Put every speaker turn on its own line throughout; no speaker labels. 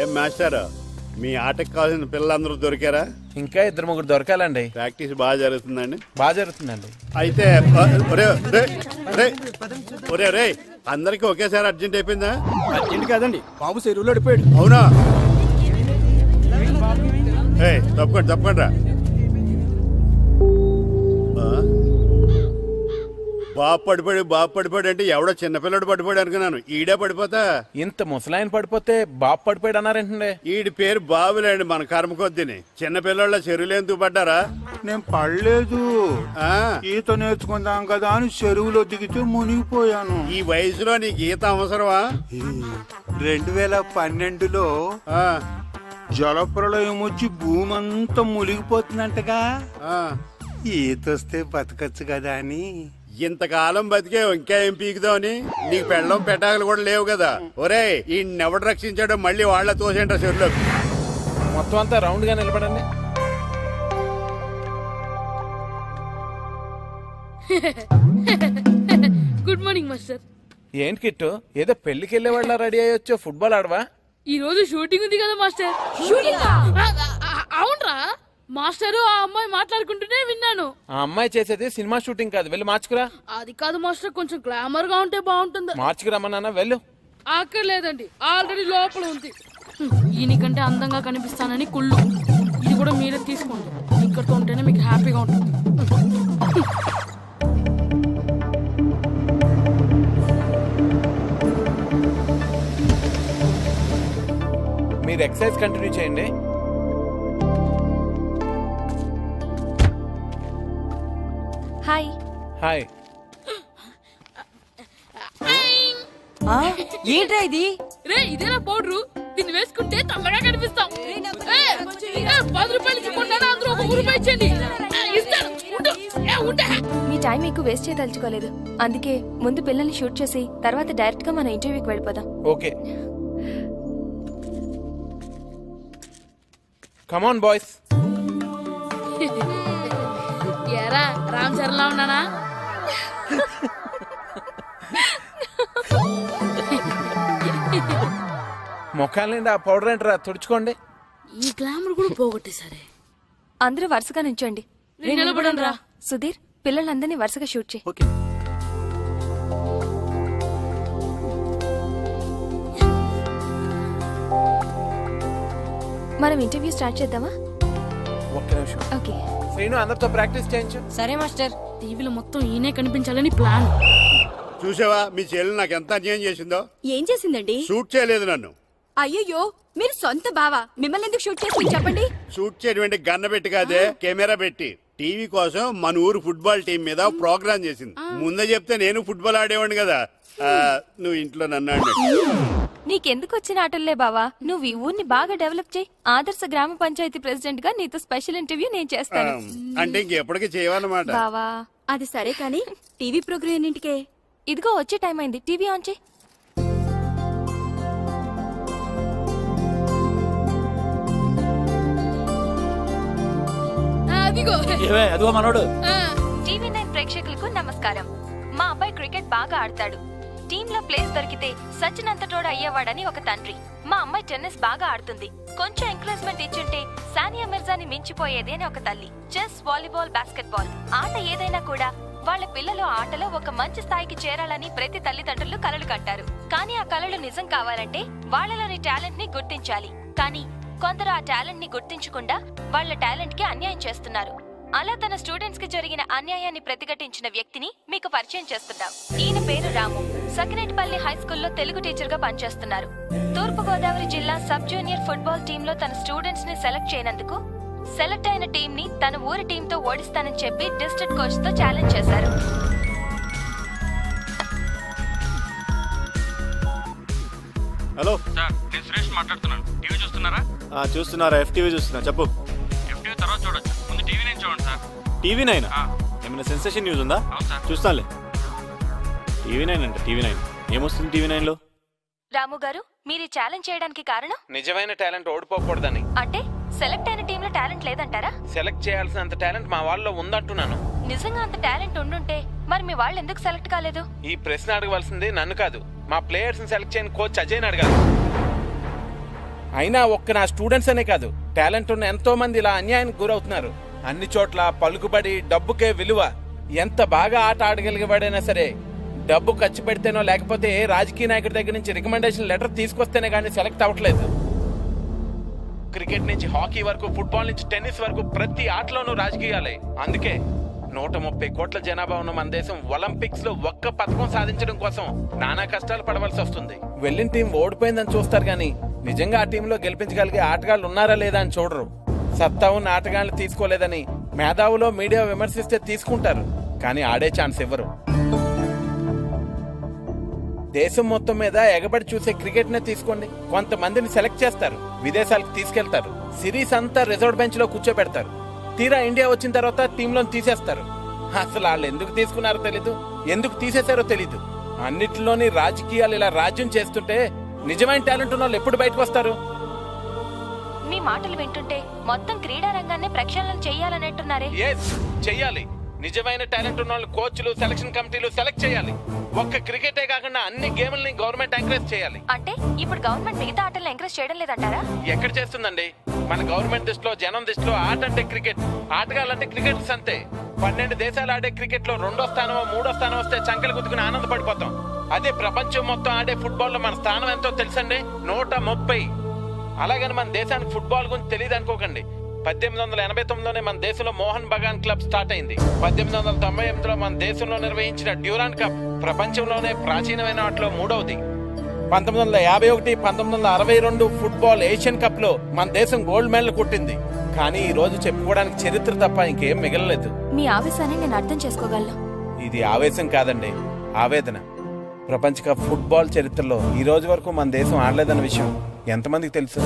ఏం మాస్టర్, మీ ఆటకు కావాల్సిన పిల్లలందరూ దొరికారా?
ఇంకా 2-3 దొరకాలండి.
ప్రాక్టీస్ బాగా జరుగుతుందండి?
బాగా జరుగుతుందండి.
అయితే ఒరే అందరికి ఒకేసారి అర్జెంట్ అయిపోయిందా?
అర్జెంట్ కాదండి, బాబు చెరువులో అడిపోయాడు.
అవునా? తప్పకుండా రా. బాబు పడిపోయాడు అంటే ఎవడో చిన్నపిల్లడు పడిపోయాడు అనుకున్నాను. ఈడే పడిపోతా.
ఇంత ముసలాయన పడిపోతే బాబు పడిపోయాడు అన్నారేంటండి?
ఈడి పేరు బాబులేండి, మన కర్మ కొద్దిని. చిన్నపిల్లల చెరువులు ఎందుకు పడ్డారా?
నేను పడలేదు, ఈత నేర్చుకుందాం కదా అని చెరువులో దిగితే మునిగిపోయాను.
ఈ వయసులో నీకు ఈత అవసరమా?
2012లో జలప్రలయం వచ్చి భూమి అంతా మునిగిపోతుందంటగా. ఈత వస్తే బతకచ్చు కదా అని.
ఇంతకాలం బతికే ఇంకా ఏం పీకుదామని? నీకు పెళ్ళం పెట్టాకలు కూడా లేవు కదా. ఒరే ఈ ఎవడు రక్షించాడో మళ్ళీ వాళ్ళ తోసేంట చెరువులోకి.
మొత్తం అంతా రౌండ్ గా నిలబడండి.
Good morning master.
ఏంటి కిట్టు, ఏదో పెళ్లికి వెళ్ళే వాళ్ళ రెడీ అయ్యొచ్చో? ఫుట్బాల్ ఆడవా?
ఈ రోజు షూటింగ్ ఉంది కదా మాస్టర్. అవునరా మాస్టర్, ఆ అమ్మాయి మాట్లాడుకుంటూనే విన్నాను.
ఆ అమ్మాయి చేసేది సినిమా షూటింగ్ కాదు, వెళ్ళి మార్చుకురా.
అది కాదు మాస్టర్, కొంచెం గ్లామర్ గా ఉంటే బాగుంటుంది.
మార్చుకురమ్మన్నా, వెళ్ళు.
అక్కర్లేదండి, ఆల్రెడీ లోపల ఉంది. ఈయనకంటే అందంగా కనిపిస్తానని కుళ్ళు. ఇది కూడా మీరే తీసుకోండి, ఇక్కడితో ఉంటేనే మీకు హ్యాపీగా ఉంటుంది.
మీరు ఎక్సర్సైజ్ కంటిన్యూ చేయండి.
హాయ్.
హాయ్.
ఏంట్రా ఇది?
రే ఇదేనా పౌడరు? దీన్ని వేసుకుంటే తొందరగా కనిపిస్తాం. 10 రూపాయలు ఇచ్చుకుంటాను, అందరూ 1 రూపాయి ఇచ్చండి.
మీ టైం ఎక్కువ వేస్ట్ చేయదలుచుకోలేదు, అందుకే ముందు పిల్లల్ని షూట్ చేసి తర్వాత డైరెక్ట్ గా మన ఇంటర్వ్యూకి వెళ్ళిపోదాం.
Okay, come on boys.
ఏరా రామ్ చరణ్లా ఉన్నానా?
ముఖాల నుండి ఆ పౌడర్ ఏంటరా, తుడుచుకోండి.
ఈ గ్లామర్ కూడా పోగొట్టేసరే.
అందరూ వరుసగా నించోండి.
నిలబడండి రా.
సుధీర్, పిల్లలందరినీ వరుసగా షూట్ చేయి.
ఓకే.
మనం ఇంటర్వ్యూ స్టార్ట్ చేద్దామా?
ఒక్క నిమిషం.
ఓకే.
శ్రీను, అందరితో ప్రాక్టీస్ చేయించు.
సరే మాస్టర్.
టీవీలో మొత్తం ఈయనే కనిపించాలని ప్లాన్.
చూసావా మీ చెల్లి నాకు ఎంత అన్యాయం చేసిందో?
ఏం చేసిందండి?
షూట్ చేయలేదు నన్ను.
అయ్యయ్యో, మీరు సొంత బావా, మిమ్మల్ని ఎందుకు షూట్ చేసి చెప్పండి.
షూట్ చేయడం గన్న పెట్టి కాదే, కెమెరా పెట్టి. టీవీ కోసం మన ఊరు ఫుట్బాల్ టీం మీద ప్రోగ్రామ్ చేసింది. ముందే చెప్తే నేను ఫుట్బాల్ ఆడేవాడిని కదా. నువ్వు ఇంట్లో నన్ను అన్నట్టు.
నీకెందుకు వచ్చిన ఆటల్లే బావా, నువ్వు ఈ ఊరిని బాగా డెవలప్ చేయి. ఆదర్శ గ్రామ పంచాయతీ ప్రెసిడెంట్ గా నీతో స్పెషల్ ఇంటర్వ్యూ నేను చేస్తాను.
అంటే ఇంకెప్పటికీ చేయవన్నమాట.
బావా అది సరే కానీ టీవీ ప్రోగ్రామ్ ఎన్నింటికే? ఇదిగో వచ్చే టైం అయింది, టీవీ ఆన్ చేయి.
అదిగో మనోడు.
టీవీ9 ప్రేక్షకులకు నమస్కారం. మా అబ్బాయి క్రికెట్ బాగా ఆడతాడు. టీంలో ప్లేస్ దొరికితే సచినంతటోడు అయ్యేవాడని ఒక తండ్రి. మా అమ్మాయి టెన్నిస్ బాగా ఆడుతుంది, కొంచెం ఎంకరేజ్మెంట్ ఇచ్చుంటే సానియా మిర్జాని మించిపోయేది అని ఒక తల్లి. చెస్, వాలీబాల్, బాస్కెట్బాల్ ఆట ఏదైనా కూడా వాళ్ళ పిల్లలు ఆటలో ఒక మంచి స్థాయికి చేరాలని ప్రతి తల్లిదండ్రులు కలలు కంటారు. కానీ ఆ కలలు నిజం కావాలంటే వాళ్ళలోని టాలెంట్ ని గుర్తించాలి. కానీ కొందరు ఆ టాలెంట్ ని గుర్తించకుండా వాళ్ళ టాలెంట్ కి అన్యాయం చేస్తున్నారు. అలా తన స్టూడెంట్స్ కి జరిగిన అన్యాయాన్ని ప్రతిఘటించిన వ్యక్తిని మీకు పరిచయం చేస్తున్నాం. ఈయన పేరు రాము. సకినేటిపల్లి హై స్కూల్లో తెలుగు టీచర్ గా పనిచేస్తున్నారు. తూర్పు గోదావరి జిల్లా సబ్ జూనియర్ ఫుట్బాల్ టీమ్ లో తన స్టూడెంట్స్ ని సెలెక్ట్ చేయనందుకు సెలెక్ట్ అయిన టీం ని తన ఊరి టీం తో ఓడిస్తానని చెప్పి డిస్ట్రిక్ట్ కోచ్ తో ఛాలెంజ్ చేశారు.
హలో
సార్, నేను సురేష్ మాట్లాడుతున్నాను. టీవీ చూస్తున్నారా?
చూస్తున్నారా? FTV చూస్తున్నా. చెప్పు.
FTV తర్వాత చూడొచ్చు, ముందు టీవీ9 చూడండి సార్.
టీవీ9 ఏమైనా సెన్సేషన్ న్యూస్ ఉందా?
అవును సార్.
చూస్తానులే. టీవీ9 అంటే టీవీ9 ఏమొస్తుంది టీవీ9లో?
రాము గారు, మీరు ఛాలెంజ్ చేయడానికి కారణం?
నిజమైన టాలెంట్ ఓడిపోకూడదని.
అంటే సెలెక్ట్ అయిన టీంలో టాలెంట్ లేదంటారా?
సెలెక్ట్ చేయాల్సినంత టాలెంట్ మా వాళ్ళలో ఉందంటున్నాను.
నిజంగా అంత టాలెంట్ ఉండుంటే మరి మీ వాళ్ళు ఎందుకు సెలెక్ట్ కాలేదు?
ఈ ప్రశ్న అడగవలసింది నన్ను కాదు, మా ప్లేయర్స్ ని సెలెక్ట్ చేయని కోచ్ అజయ్ అడగాలి. అయినా ఒక్క నా స్టూడెంట్స్ అనే కాదు, టాలెంట్ ఉన్న ఎంతో మంది ఇలా అన్యాయానికి గురవుతున్నారు. అన్ని చోట్ల పలుకుబడి, డబ్బుకే విలువ. ఎంత బాగా ఆట ఆడగలిగేవాడైనా సరే డబ్బు ఖర్చు పెడితేనో లేకపోతే ఏ రాజకీయ నాయకుడి దగ్గర నుంచి రికమెండేషన్ లెటర్ తీసుకొస్తేనే కానీ సెలెక్ట్ అవ్వట్లేదు. క్రికెట్ నుంచి హాకీ వరకు, ఫుట్బాల్ నుంచి టెన్నిస్ వరకు ప్రతి ఆటలోనూ రాజకీయాలే. అందుకే 130 కోట్ల జనాభా ఉన్న మన దేశం ఒలింపిక్స్ లో ఒక్క పథకం సాధించడం కోసం నానా కష్టాలు పడవలసి వస్తుంది. వెళ్ళిన టీం ఓడిపోయిందని చూస్తారు గానీ నిజంగా ఆ టీంలో గెలిపించగలిగే ఆటగాళ్ళు ఉన్నారా లేదా అని చూడరు. సత్తా ఉన్న ఆటగాళ్ళు తీసుకోలేదని మేధావులో మీడియా విమర్శిస్తే తీసుకుంటారు, కానీ ఆడే ఛాన్స్ ఇవ్వరు. దేశం మొత్తం మీద ఎగబడి చూసే క్రికెట్ నే తీసుకోండి. కొంతమందిని సెలెక్ట్ చేస్తారు, విదేశాలకు తీసుకెళ్తారు, సిరీస్ అంతా రిజర్వ్ బెంచ్ లో కూర్చోబెడతారు. తీరా ఇండియా వచ్చిన తర్వాత టీంలో తీసేస్తారు. అసలు వాళ్ళు ఎందుకు తీసుకున్నారో తెలీదు, ఎందుకు తీసేశారో తెలీదు. అన్నిటిలోని రాజకీయాలు ఇలా రాజ్యం చేస్తుంటే నిజమైన టాలెంట్ ఉన్న వాళ్ళు ఎప్పుడు బయటకు వస్తారు?
మీ మాటలు వింటుంటే మొత్తం క్రీడా రంగాన్ని ప్రక్షాళన చెయ్యాలనంటున్నారే.
చెయ్యాలి. నిజమైన టాలెంట్ ఉన్న వాళ్ళు కోచ్లు, సెలక్షన్ కమిటీలు సెలెక్ట్ చేయాలి. ఒక్క క్రికెటే కాకుండా అన్ని గేమ్లని గవర్నమెంట్ ఎంకరేజ్ చేయాలి.
అంటే ఇప్పుడు గవర్నమెంట్ మిగతా ఆటలను ఎంకరేజ్ చేయడం లేదంటారా?
ఎక్కడ చేస్తుందండి? మన గవర్నమెంట్ దృష్టిలో, జనం దృష్టిలో ఆట అంటే క్రికెట్, ఆటగాళ్ళంటే క్రికెటర్స్ అంతే. 12 దేశాలు ఆడే క్రికెట్ లో 2వ స్థానమో 3వ స్థానం వస్తే చంకలు గుద్దుకుని ఆనందపడిపోతాం. అదే ప్రపంచం మొత్తం ఆడే ఫుట్బాల్ లో మన స్థానం ఎంతో తెలుసండి, 130. అలాగని మన దేశానికి ఫుట్బాల్ గురించి తెలియదు అనుకోకండి. 1889లోనే మన దేశంలో మోహన్ బగాన్ క్లబ్ స్టార్ట్ అయింది. 1898లో మన దేశంలో నిర్వహించిన డ్యూరాన్ కప్ ప్రపంచంలోనే ప్రాచీనమైన ఆటలో 3వది. 1951, 1962 ఫుట్బాల్ ఏషియన్ కప్ లో మన దేశం గోల్డ్ మెడల్ కొట్టింది. కానీ ఈ రోజు చెప్పుకోవడానికి చరిత్ర తప్ప ఇంకేం మిగలలేదు.
మీ ఆవేశాన్ని నేను అర్థం చేసుకోగలను.
ఇది ఆవేశం కాదండి, ఆవేదన. ప్రపంచ కప్ ఫుట్బాల్ చరిత్రలో ఈ రోజు వరకు మన దేశం ఆడలేదన్న విషయం ఎంతమందికి తెలుసు?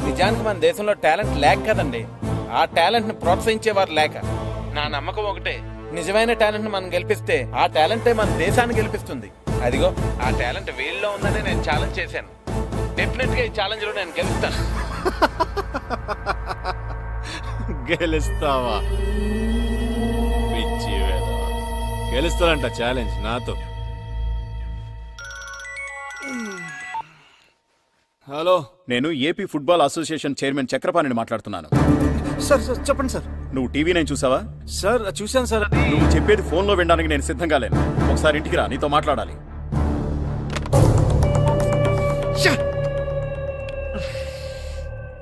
నిజానికి మన దేశంలో టాలెంట్ లేక కదండి, ఆ టాలెంట్ ని ప్రోత్సహించేవారు లేక. నా నమ్మకం ఒకటే, నిజమైన టాలెంట్ ని మనం గెలిపిస్తే ఆ టాలెంటే మన దేశాన్ని గెలిపిస్తుంది. అదిగో ఆ టాలెంట్ వీళ్ళలో ఉందని నేను ఛాలెంజ్ చేశాను. డెఫినెట్ గా ఈ ఛాలెంజ్ లో నేను గెలుస్తాను.
గెలుస్తావా? పిచ్చి వేధవా. గెలుస్తానంట ఛాలెంజ్ నాతో. హలో,
నేను ఏపీ ఫుట్బాల్ అసోసియేషన్ చైర్మన్ చక్రపాణిని మాట్లాడుతున్నాను.
సార్ సార్ చెప్పండి సార్.
నువ్వు టీవీ నైన్ చూసావా?
సార్ చూశాను సార్.
నువ్వు చెప్పేది ఫోన్లో వినడానికి నేను సిద్ధంగా లేను. ఒకసారి ఇంటికి రా, నీతో మాట్లాడాలి.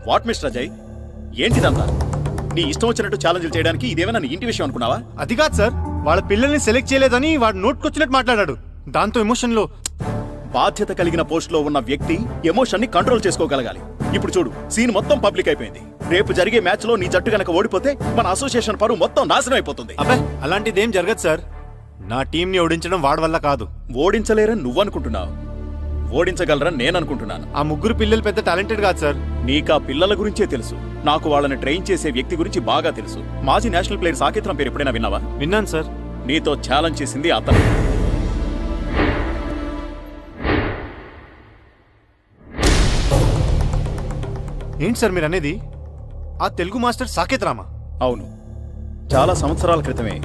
వాట్ మిస్టర్ అజయ్, ఏంటిదంతా? నీ ఇష్టం వచ్చినట్టు ఛాలెంజ్లు చేయడానికి ఇదేమైనా నీ ఇంటి విషయం అనుకున్నావా?
అది కాదు సార్, వాళ్ళ పిల్లల్ని సెలెక్ట్ చేయలేదని వాడు నోట్కొచ్చినట్టు మాట్లాడాడు. దాంతో ఎమోషన్ లో.
బాధ్యత కలిగిన పోస్ట్ లో ఉన్న వ్యక్తి ఎమోషన్ ని కంట్రోల్ చేసుకోగలగాలి. ఇప్పుడు చూడు, సీన్ మొత్తం పబ్లిక్ అయిపోయింది. రేపు జరిగే మ్యాచ్ లో నీ జట్టు గనక ఓడిపోతే మన అసోసియేషన్ పరువు మొత్తం నాశనం అయిపోతుంది.
అబ్బే, అలాంటిదేం జరగదు సార్. నా టీం ని ఓడించడం వాడి వల్ల కాదు.
ఓడించలేరని నువ్వనుకుంటున్నావు, ఓడించగలరని నేననుకుంటున్నాను.
ఆ 3 పిల్లలు పెద్ద టాలెంటెడ్ కాదు సార్.
నీకా పిల్లల గురించే తెలుసు, నాకు వాళ్ళని ట్రైన్ చేసే వ్యక్తి గురించి బాగా తెలుసు. మాజీ నేషనల్ ప్లేయర్ సాకేత్రం పేరు ఎప్పుడైనా విన్నావా?
విన్నాను సార్.
నీతో ఛాలెంజ్ చేసింది అతను.
ఏంటి సార్ మీరు అనేది? ఆ తెలుగు మాస్టర్ సాకేత్ రామా?
అవును, చాలా సంవత్సరాల క్రితమే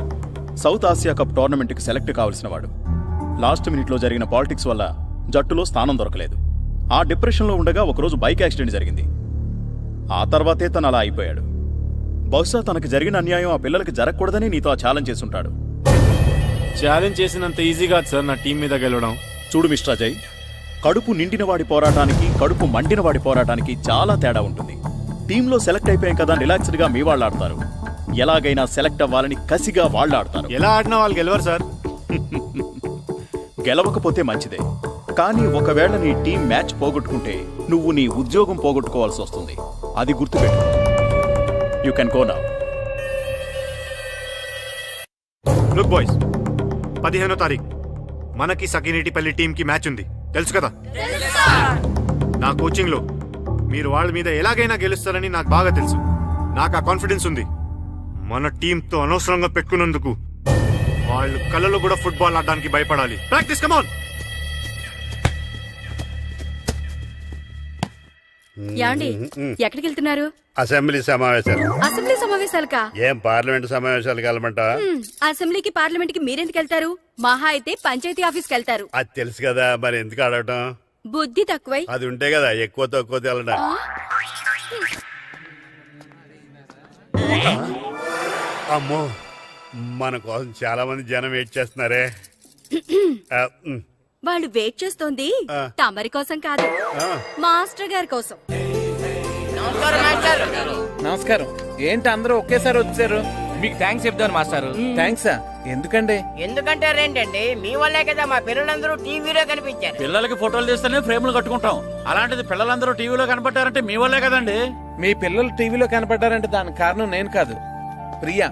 సౌత్ ఆసియా కప్ టోర్నమెంట్కి సెలెక్ట్ కావాల్సిన వాడు. లాస్ట్ మినిట్లో జరిగిన పాలిటిక్స్ వల్ల జట్టులో స్థానం దొరకలేదు. ఆ డిప్రెషన్లో ఉండగా ఒకరోజు బైక్ యాక్సిడెంట్ జరిగింది. ఆ తర్వాతే తను అలా అయిపోయాడు. బహుశా తనకు జరిగిన అన్యాయం ఆ పిల్లలకి జరగకూడదని నీతో ఆ ఛాలెంజ్ చేసుంటాడు.
ఛాలెంజ్ చేసినంత ఈజీగా సార్ నా టీం మీద గెలవడం.
చూడు మిస్టర్ అజయ్, కడుపు నిండినవాడి పోరాటానికి, కడుపు మండినవాడి పోరాటానికి చాలా తేడా ఉంటుంది. టీంలో సెలెక్ట్ అయిపోయాం కదా రిలాక్స్డ్గా మీ వాళ్ళు ఆడతారు. ఎలాగైనా సెలెక్ట్ అవ్వాలని కసిగా వాళ్ళు ఆడతారు.
ఎలా ఆడినా వాళ్ళు గెలవరు సార్.
గెలవకపోతే మంచిదే, కానీ ఒకవేళ నీ టీం మ్యాచ్ పోగొట్టుకుంటే నువ్వు నీ ఉద్యోగం పోగొట్టుకోవాల్సి వస్తుంది. అది గుర్తుపెట్టు. You can go now.
Look boys, 15వ తారీఖు మనకి సకినేటిపల్లి టీం కి మ్యాచ్ ఉంది, తెలుసు కదా? నా కోచింగ్ లో మీరు వాళ్ళ మీద ఎలాగైనా గెలుస్తారని నాకు బాగా తెలుసు. నాకు ఆ కాన్ఫిడెన్స్ ఉంది. మన టీంతో అనవసరంగా పెట్టుకున్నందుకు వాళ్ళు కళ్ళలో కూడా ఫుట్బాల్ ఆడడానికి భయపడాలి. Practice, come on.
యాండి ఎక్కడికి వెళ్తున్నారు?
అసెంబ్లీ సమావేశాలు.
అసెంబ్లీ సమావేశాలకా?
ఏం పార్లమెంట్ సమావేశాలకు వెళ్ళమంటావా?
అసెంబ్లీకి పార్లమెంట్ కి మీరెందుకు వెళ్తారు? మహా అయితే పంచాయతీ ఆఫీస్కి వెళ్తారు.
అది తెలుసు కదా, మరి ఎందుకు అడగటం?
బుద్ధి తక్కువై.
అది ఉంటే కదా ఎక్కువ తక్కువ తెలడా. అమ్మో, మన కోసం చాలా మంది జనం వెయిట్ చేస్తున్నారే.
వాళ్ళు వెయిట్ చేస్తోంది తమరి కోసం కాదు, మాస్టర్ గారి కోసం.
నమస్కారం. ఏంటి అందరూ ఒకేసారి వచ్చారు?
మీకు థ్యాంక్స్ చెప్తాను మాస్టారు.
థ్యాంక్సా? ఎందుకండి?
ఎందుకంటే రేంటండి, మీ వల్లే కదా మా పిల్లలందరూ టీవీలో కనిపించారు.
పిల్లలకి ఫోటోలు తీస్తేనే ఫ్రేమ్లు కట్టుకుంటాం. అలాంటిది పిల్లలందరూ టీవీలో కనపడ్డారంటే మీ వల్లే కదండి.
మీ పిల్లలు టీవీలో కనపడ్డారంటే దానికి కారణం నేను కాదు, ప్రియా.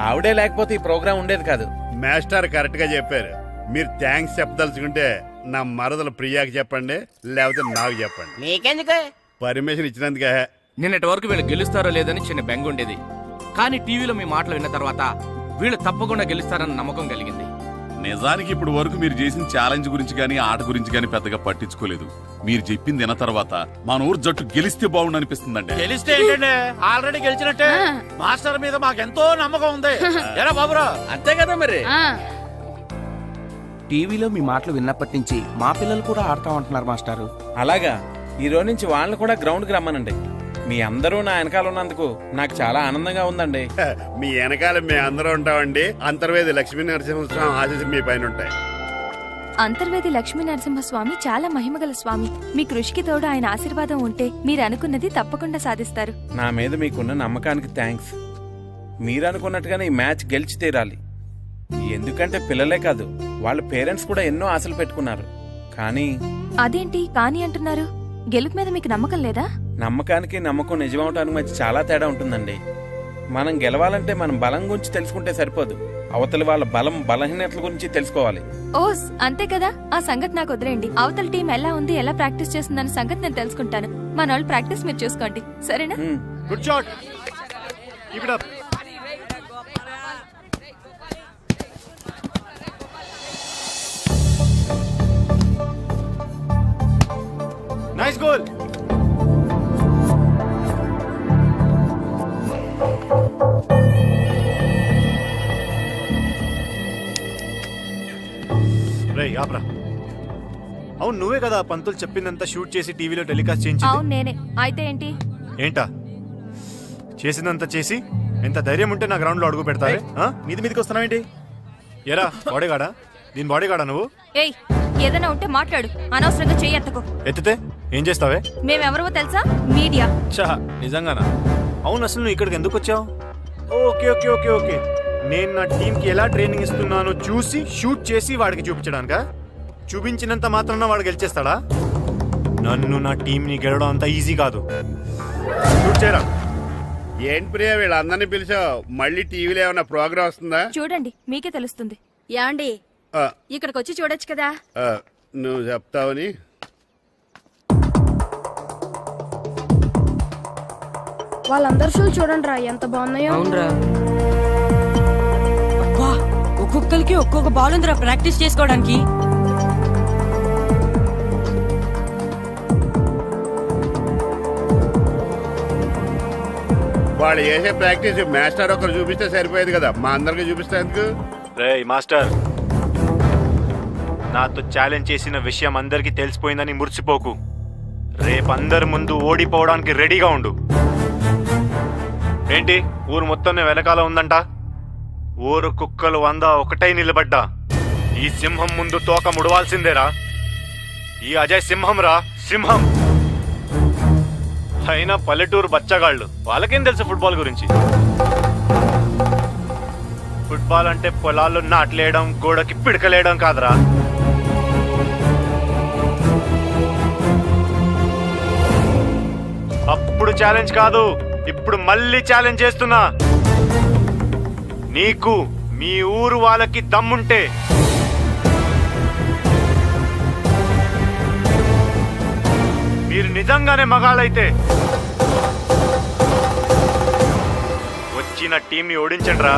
ఆవిడే లేకపోతే ఈ ప్రోగ్రాం ఉండేది కాదు.
మాస్టర్ కరెక్ట్ గా చెప్పారు. మీరు థ్యాంక్స్ చెప్పదలుచుకుంటే నా మరదలు ప్రియాకి చెప్పండి, లేకపోతే నాకు చెప్పండి.
మీకెందుకు?
పర్మిషన్ ఇచ్చినందుకే.
నిన్నటి వరకు వీళ్ళు గెలుస్తారో లేదని చిన్న బెంగ ఉండేది, కానీ టీవీలో మీ మాటలు విన్న తర్వాత వీళ్ళు తప్పకుండా గెలుస్తారన్న నమ్మకం కలిగింది.
నిజానికి ఇప్పుడు వరకు మీరు చేసిన ఛాలెంజ్ గురించి గానీ ఆట గురించి గానీ పెద్దగా పట్టించుకోలేదు. మీరు చెప్పింది విన్న తర్వాత మన ఊరు జట్టు గెలిస్తే బాగుండు అనిపిస్తుందండి.
గెలిస్తే ఏంటండి, ఆల్రెడీ గెలిచినట్టే. మాస్టర్ మీద మాకెంతో నమ్మకం ఉంది. ఎరా బాబురా,
అంతే కదా మరి.
టీవీలో మీ మాటలు విన్నప్పటి నుంచి మా పిల్లలు కూడా ఆడతామంటున్నారు మాస్టారు.
అలాగా? ఈ రోజు నుంచి వాళ్ళని కూడా గ్రౌండ్ కి రమ్మనండి. మీ అందరూ నా వెనకాల ఉన్నందుకు నాకు చాలా ఆనందంగా ఉందండి.
మీ వెనకాల మేము అందరూ ఉంటామండి. అంతర్వేది లక్ష్మీ నరసింహస్వామి ఆశీస్సులు మీ పైన ఉంటాయి.
అంతర్వేది లక్ష్మీ నరసింహస్వామి చాలా మహిమగల స్వామి. మీ కృషికి తోడు ఆయన ఆశీర్వాదం ఉంటే మీరు అనుకున్నది తప్పకుండా సాధిస్తారు.
నా మీద మీకున్న నమ్మకానికి థ్యాంక్స్. మీరు అనుకున్నట్టుగానే ఈ మ్యాచ్ గెలిచి తీరాలి. ఎందుకంటే పిల్లలే కాదు, వాళ్ళ పేరెంట్స్ కూడా ఎన్నో ఆశలు పెట్టుకున్నారు. కానీ
అదేంటి కానీ అంటున్నారు? గెలుపు మీద మీకు నమ్మకం లేదా?
నమ్మకానికి నమ్మకం నిజమవటానికి మధ్య చాలా తేడా ఉంటుందండి. మనం గెలవాలంటే మనం బలం గురించి తెలుసుకుంటే సరిపోదు, అవతలి వాళ్ళ బలం బలహీనతల గురించి తెలుసుకోవాలి.
ఓస్ అంతే కదా, ఆ సంగతి నాకు వదిలేండి. అవతల టీం ఎలా ఉంది, ఎలా ప్రాక్టీస్ చేస్తుందన్న సంగతి నేను తెలుసుకుంటాను. మన వాళ్ళు ప్రాక్టీస్ మీరు చూసుకోండి, సరేనా?
Good shot. Keep it up. Nice goal. రే ఆప్రా. అవును, నువ్వే కదా పంతులు చెప్పిందంతా షూట్ చేసి టీవీలో టెలికాస్ట్ చేయించి?
అవును నేనే. అయితే ఏంటి?
ఏంటా చేసిందంతా చేసి ఎంత ధైర్యం ఉంటే నా గ్రౌండ్ లో అడుగు పెడతారే?
మీది మీదకి వస్తున్నావేంటి?
ఎరా బాడీగాడా? దీని బాడీగాడా నువ్వు?
ఏయ్, ఏదైనా ఉంటే మాట్లాడు, అనవసరంగా చెయ్యి ఎత్తకు.
ఎత్తితే ఏం చేస్తావే?
మేమెవరో తెలుసా? మీడియా.
చా నిజంగానా? అవును, అసలు నువ్వు ఇక్కడికి ఎందుకు వచ్చావు? ఓకే ఓకే ఓకే ఓకే నేను నా టీంకి ఎలా ట్రైనింగ్ ఇస్తున్నానో చూసి షూట్ చేసి వాడికి చూపించడానికా? చూపించినంత మాత్రాన వాడు గెలిచేస్తాడా? నన్ను నా టీంని గెలవడం అంత ఈజీ కాదు. షూట్ చేయరా.
ఏంటి ప్రియా, వీళ్ళందరినీ పిలిచావు? మళ్ళీ టీవీలో ఏమైనా ప్రోగ్రామ్ వస్తుందా?
చూడండి, మీకే తెలుస్తుంది.
యాండి ఇక్కడికి వచ్చి చూడొచ్చు కదా.
నువ్వు చెప్తావని.
వాళ్ళందరూ షూలు చూడండి రా, ఎంత బాగున్నాయో.
ఒక్కొక్కరికి ఒక్కొక్క బాల్ ఉందిరా ప్రాక్టీస్ చేసుకోవడానికి.
వాళ్ళు చేసే ప్రాక్టీస్ మాస్టర్ ఒకరు చూపిస్తే సరిపోయేది కదా, మా అందరికి చూపిస్తే ఎందుకు?
రే మాస్టర్, నాతో ఛాలెంజ్ చేసిన విషయం అందరికీ తెలిసిపోయిందని మురిసిపోకు. రేపు అందరి ముందు ఓడిపోవడానికి రెడీగా ఉండు. ఏంటి ఊరు మొత్తం వెనకాల ఉందంట? ఊరు కుక్కలు 100 ఒకటై నిలబడ్డా ఈ సింహం ముందు తోక ముడవాల్సిందేరా. ఈ అజయ్ సింహం రా, సింహం. అయినా పల్లెటూరు బచ్చగాళ్ళు, వాళ్ళకేం తెలుసు ఫుట్బాల్ గురించి? ఫుట్బాల్ అంటే పొలాల్లో నాట్లేయడం, గోడకి పిడకలేయడం కాదురా. అప్పుడు ఛాలెంజ్ కాదు, ఇప్పుడు మళ్ళీ ఛాలెంజ్ చేస్తున్నా. నీకు మీ ఊరు వాళ్ళకి దమ్ముంటే మీరు నిజంగానే మగాళ్ళైతే వచ్చిన టీంని ఓడించండి రా.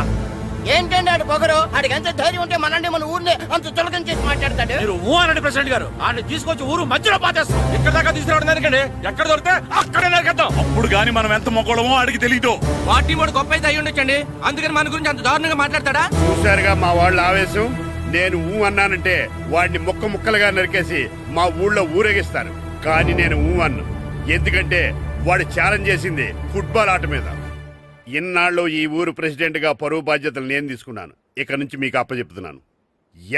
ఏంటండి ఆడు పొగరు? ఆడికి ఎంత ధైర్యం ఉంటే మనల్ని మన ఊరిని అంత చులకం చేసి మాట్లాడతాడు.
మీరు ఊ అనండి ప్రెసిడెంట్ గారు. ఆయన తీసుకొచ్చి ఊరు మధ్యలో పాతేస్తాం. ఇక్కడ దాకా తీసుకురావడం ఎందుకండి? ఎక్కడ దొరికితే అక్కడే నరికేద్దాం.
అప్పుడు గాని మనం ఎంత మొక్కడమో ఆడికి తెలీదు.
పార్టీ వాడు గొప్ప అయితే అయ్యి ఉండొచ్చండి, అందుకని మన గురించి అంత దారుణంగా మాట్లాడతాడా?
చూసారుగా మా వాళ్ళ ఆవేశం. నేను ఊ అన్నానంటే వాడిని ముక్క ముక్కలుగా నరికేసి మా ఊళ్ళో ఊరేగిస్తారు. కానీ నేను ఊ అన్ను. ఎందుకంటే వాడు ఛాలెంజ్ చేసింది ఫుట్బాల్ ఆట మీద. ఇన్నాళ్ళు ఈ ఊరు ప్రెసిడెంట్ గా పరువు బాధ్యతలు నేను తీసుకున్నాను. ఇక నుంచి మీకు అప్పచెప్తున్నాను.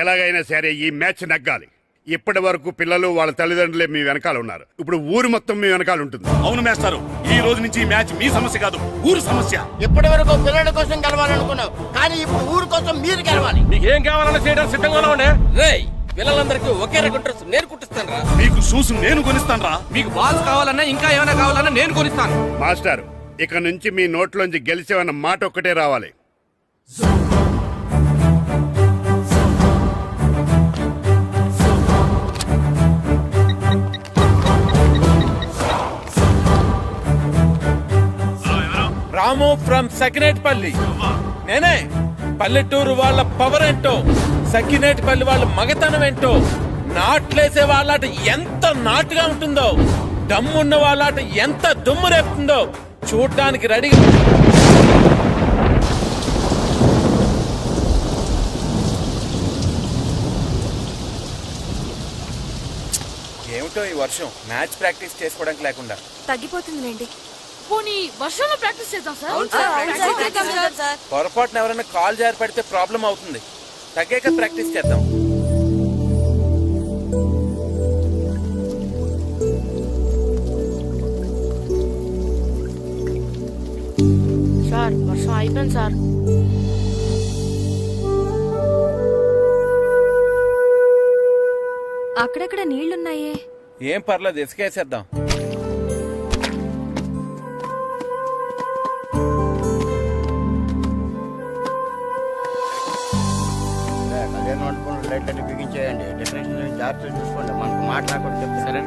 ఎలాగైనా సరే ఈ మ్యాచ్ నగ్గాలి. ఇప్పటి వరకు పిల్లలు వాళ్ళ తల్లిదండ్రులే మీ వెనకాల ఉన్నారు. ఇప్పుడు ఊరు మొత్తం మీ వెనకాల ఉంటుంది.
అవును మేస్తారు, ఈ రోజు నుంచి ఈ మ్యాచ్ మీ సమస్య కాదు, ఊరు సమస్య.
ఇప్పటి వరకు పిల్లల కోసం గెలవాలనుకున్నావు, కానీ ఇప్పుడు ఊరు కోసం మీరు గెలవాలి.
మీకేం కావాలన్నా చేయడానికి సిద్ధంగా ఉండే.
రేయ్, పిల్లలందరికీ ఒకే రకం డ్రెస్ నేను కుట్టిస్తాను రా.
మీకు షూస్ నేను కొనిస్తాను రా.
మీకు బాల్స్ కావాలన్నా ఇంకా ఏమైనా కావాలన్నా నేను కొనిస్తాను.
మాస్టర్, ఇక నుంచి మీ నోట్లోంచి గెలిచేవన్న మాట ఒక్కటే రావాలి.
రాము ఫ్రమ్ సకినేటిపల్లి. నేనే. పల్లెటూరు వాళ్ళ పవర్ ఏంటో, సకినేటిపల్లి వాళ్ళ మగతనం ఏంటో, నాట్లేసే వాళ్ళట ఎంత నాటుగా ఉంటుందో, దమ్మున్న వాళ్ళట ఎంత దుమ్ము రేపుతుందో చూడ్డానికి రెడీ. ఏమిటో ఈ వర్షం, మ్యాచ్ ప్రాక్టీస్ చేసుకోవడానికి లేకుండా.
తగ్గిపోతుందిలేండి.
పోనీ వర్షంలో ప్రాక్టీస్ చేద్దాం సార్.
పొరపాటున ఎవరైనా కాల్ జారి పడితే ప్రాబ్లం అవుతుంది. తగ్గాక ప్రాక్టీస్ చేద్దాం.
సార్ వర్షం అయిపోయింది సార్.
అక్కడక్కడ నీళ్లున్నాయే.
ఏం పర్లేదు, ఇసుకేసేద్దాం.
లైట్లన్నీ బిగించేయండి. డెకరేషన్ జాగ్రత్తగా చూసుకోండి. మనకు మాట్లాడకూడదు చెప్తే. సరే.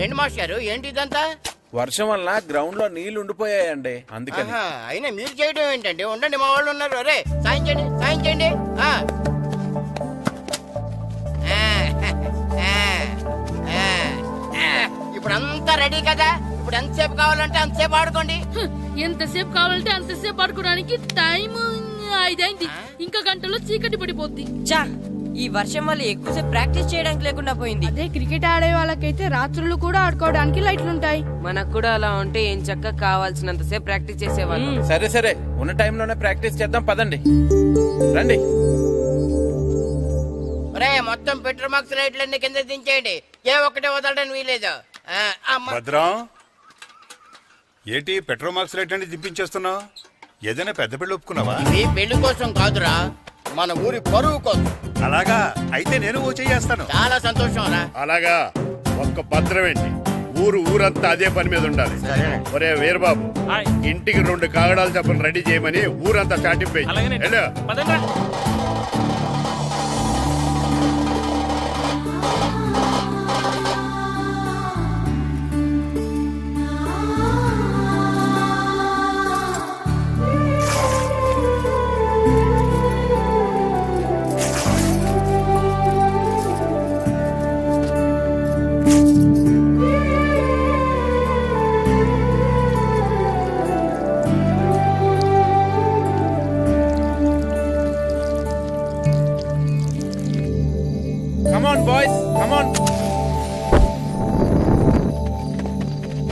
ఏంటి మాస్టారు, ఏంటి ఇదంతా?
వర్షం వల్ల గ్రౌండ్ లో నీళ్లు ఉండిపోయాయండి, అందుకని.
అయినా మీరు చేయడం ఏంటండి? ఉండండి, మా వాళ్ళు ఉన్నారు. అరే సాయం చేయండి, సాయం చేయండి. ఇప్పుడు అంతా రెడీ కదా? ఇప్పుడు ఎంతసేపు కావాలంటే అంతసేపు ఆడుకోండి.
ఎంతసేపు కావాలంటే అంతసేపు ఆడుకోవడానికి టైం 5 అయింది. ఇంకా గంటలో చీకటి పడిపోద్ది.
ఈ వర్షం వల్ల ఎక్కువసేపు ప్రాక్టీస్ చేయడానికి లేకుండా పోయింది.
అదే క్రికెట్ ఆడే వాళ్ళకైతే రాత్రులు కూడా ఆడుకోవడానికి లైట్లుంటాయి.
మనకు కూడా అలా ఉంటే ఏం చక్కగా కావాల్సినంత సేపు ప్రాక్టీస్ చేసేవాళ్ళం.
సరే సరే, ఉన్న టైంలోనే ప్రాక్టీస్ చేద్దాం, పదండి. రండి.
ఒరే, మొత్తం పెట్రోల్ మార్క్స్ లైట్లన్నీ కింద దించేయండి. ఏ ఒక్కటే వదలడానికి వీలేదు.
భద్రం, ఏంటి పెట్రోల్ మార్క్స్ రేట్ అంటే దింపించేస్తున్నావు? ఏదైనా పెద్ద పెళ్లి ఒప్పుకున్నావా?
ఈ పెళ్లి కోసం కాదురా, మన ఊరి పరువు కోసం.
అలాగా అయితే నేను ఓ చేస్తాను.
చాలా సంతోషం రా.
అలాగా ఒక్క భద్రం ఏంటి, ఊరంతా అదే పని మీద ఉండాలి. ఒరే వీరబాబు, ఇంటికి 2 కాగడాలు చెప్పని రెడీ చేయమని ఊరంతా చాటింపే.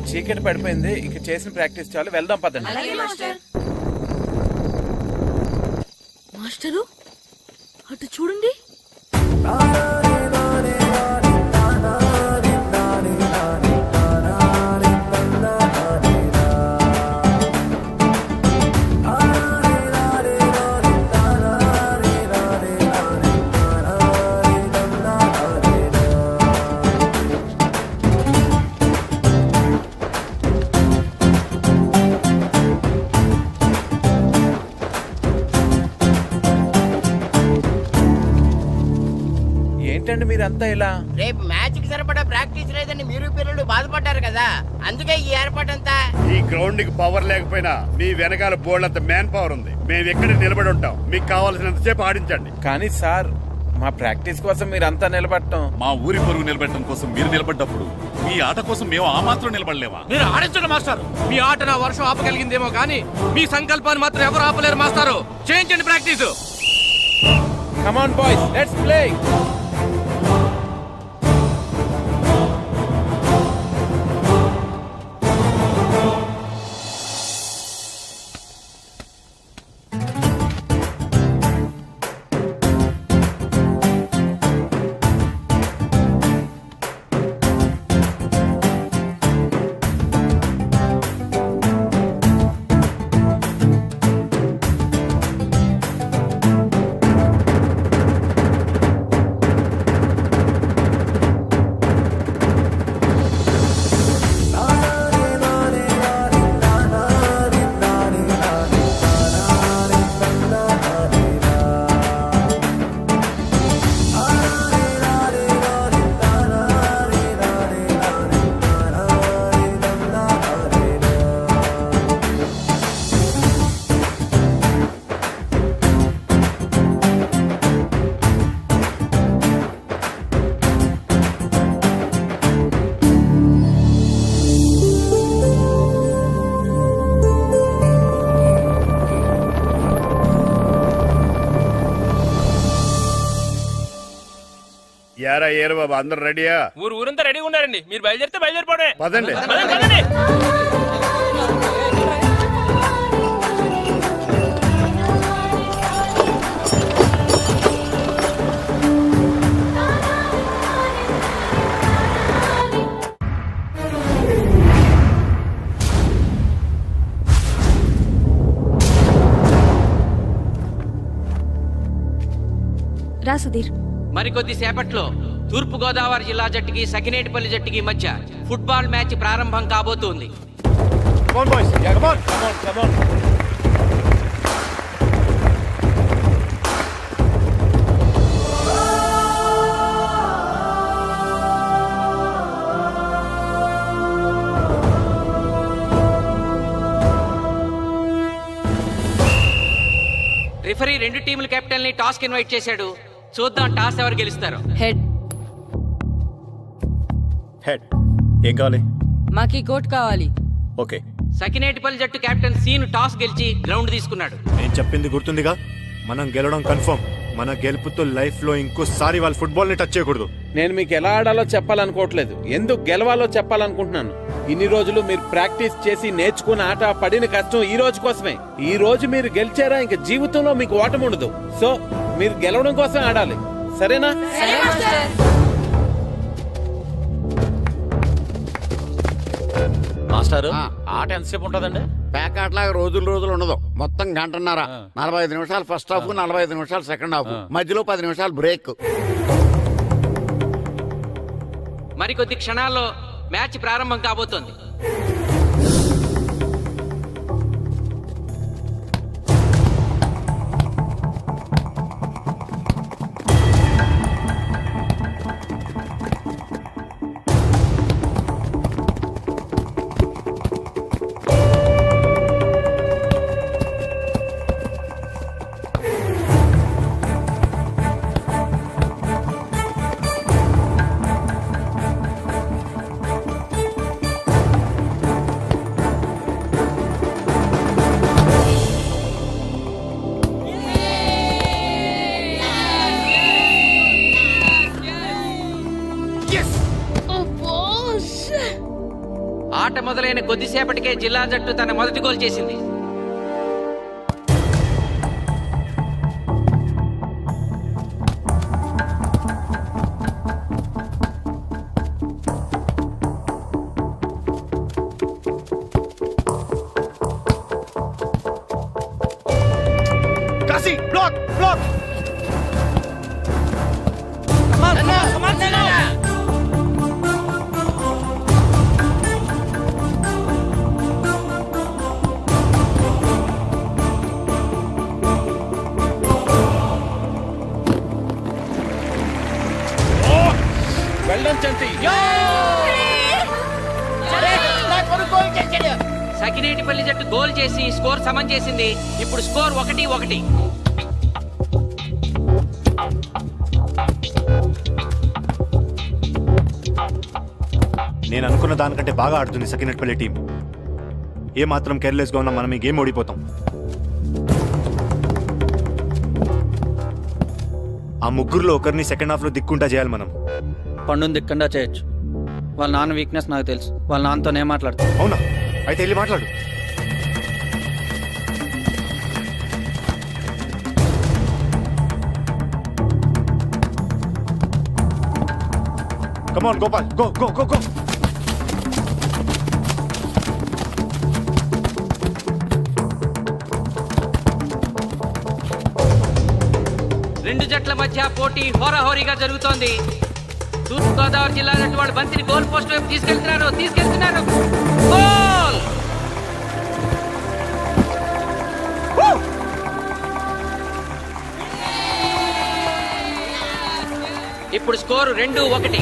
చీకటి పడిపోయింది, ఇక చేసిన ప్రాక్టీస్ చాలు, వెళ్దాం పదండి.
మాస్టరు అటు చూడండి.
ఏంటండి మీరంతా ఇలా?
రేపు మ్యాచ్ కి సరిపడా ప్రాక్టీస్ లేదని మీరు పిల్లలు బాధపడ్డారు కదా, అందుకే ఈ ఏర్పాటంతా.
ఈ గ్రౌండ్ కి పవర్ లేకపోయినా మీ వెనకాల బోర్డు అంత మ్యాన్ పవర్ ఉంది. మేము ఎక్కడ నిలబడి ఉంటాం, మీకు కావాల్సినంతసేపు ఆడించండి.
కానీ సార్, మా ప్రాక్టీస్ కోసం మీరంతా నిలబడటం.
మా ఊరి పరువు నిలబెట్టడం కోసం మీరు నిలబడ్డప్పుడు మీ ఆట కోసం మేము ఆ మాత్రం నిలబడలేవా?
మీరు ఆడించండి మాస్టర్. మీ ఆట నా వర్షం ఆపగలిగిందేమో కానీ మీ సంకల్పాన్ని మాత్రం ఎవరు ఆపలేరు మాస్టారు. చేయించండి practice.
Come on boys, let's play.
యారా ఏరు బాబా, అందరు రెడీయా?
ఊరంతా రెడీగా ఉన్నారండి. మీరు బయలుదేరితే బయలుదేరిపోవడమే.
పదండి.
రా సుధీర్.
మరికొద్ది సేపట్లో తూర్పు గోదావరి జిల్లా జట్టుకి సకినేటిపల్లి జట్టుకి మధ్య ఫుట్బాల్ మ్యాచ్ ప్రారంభం కాబోతోంది. రిఫరీ రెండు టీముల కెప్టెన్ ని టాస్ కి ఇన్వైట్ చేశాడు. చూద్దాం టాస్ ఎవరు గెలుస్తారో.
హెడ్.
హెడ్. ఏం కావాలి?
మాకీ కోట్ కావాలి.
ఓకే.
సకినేటిపల్లి జట్టు కెప్టెన్ సీన్ టాస్ గెలిచి గ్రౌండ్ తీసుకున్నాడు.
నేను చెప్పింది గుర్తుందిగా, మనం గెలవడం కన్ఫర్మ్. మన గెలుపుతో లైఫ్ లో ఇంకోసారి వాళ్ళ ఫుట్బాల్ ని టచ్ చేయకూడదు.
నేను మీకు ఎలా ఆడాలో చెప్పాలనుకోవట్లేదు, ఎందుకు గెలవాలో చెప్పాలనుకుంటున్నాను. ఇన్ని రోజులు మీరు ప్రాక్టీస్ చేసి నేర్చుకున్న ఆట, పడిన కష్టం ఈ రోజు కోసమే. ఈ రోజు మీరు గెలిచారా, ఇంక జీవితంలో మీకు ఓటమి ఉండదు. సో మీరు గెలవడం కోసం ఆడాలి, సరేనా?
మాస్టారు, ఆట ఎంతసేపు ఉంటదండి?
పేకాట్లాగా రోజులు ఉండదు. మొత్తం గంటన్నర. 45 నిమిషాలు ఫస్ట్ హాఫ్, 45 నిమిషాలు సెకండ్ హాఫ్, మధ్యలో 10 నిమిషాలు బ్రేక్.
మరికొద్ది క్షణాల్లో మ్యాచ్ ప్రారంభం కాబోతోంది. ఆట మొదలైన కొద్దిసేపటికే జిల్లా జట్టు తన మొదటి గోల్ చేసింది.
Kashi block block.
వెళ్ళడం చంటి.
సకినేటిపల్లి జట్టు గోల్ చేసి స్కోర్ సమం చేసింది. ఇప్పుడు స్కోర్ 1-1.
నేను అనుకున్న దానికంటే బాగా ఆడుతుంది సకినేటిపల్లి టీం. ఏ మాత్రం కేర్లెస్ గా ఉన్నా మనం ఈ గేమ్ ఓడిపోతాం. ఆ ముగ్గురులో ఒకరిని సెకండ్ హాఫ్ లో దిక్కుంటా చేయాలి మనం.
పండుని దిక్కుండా చేయొచ్చు. వాళ్ళ నాన్న వీక్నెస్ నాకు తెలుసు. వాళ్ళ నాన్నతో నేను మాట్లాడతాను.
అవునా? అయితే వెళ్ళి మాట్లాడు. Come on, Gopal. Go, go, go, go.
రెండు జట్ల మధ్య పోటీ హోరాహోరీగా జరుగుతోంది. తూర్పు గోదావరి జిల్లా జట్టు వాళ్ళు బంతిని గోల్ పోస్ట్ వైపు తీసుకెళ్తున్నారు. గోల్! ఇప్పుడు score 2-1.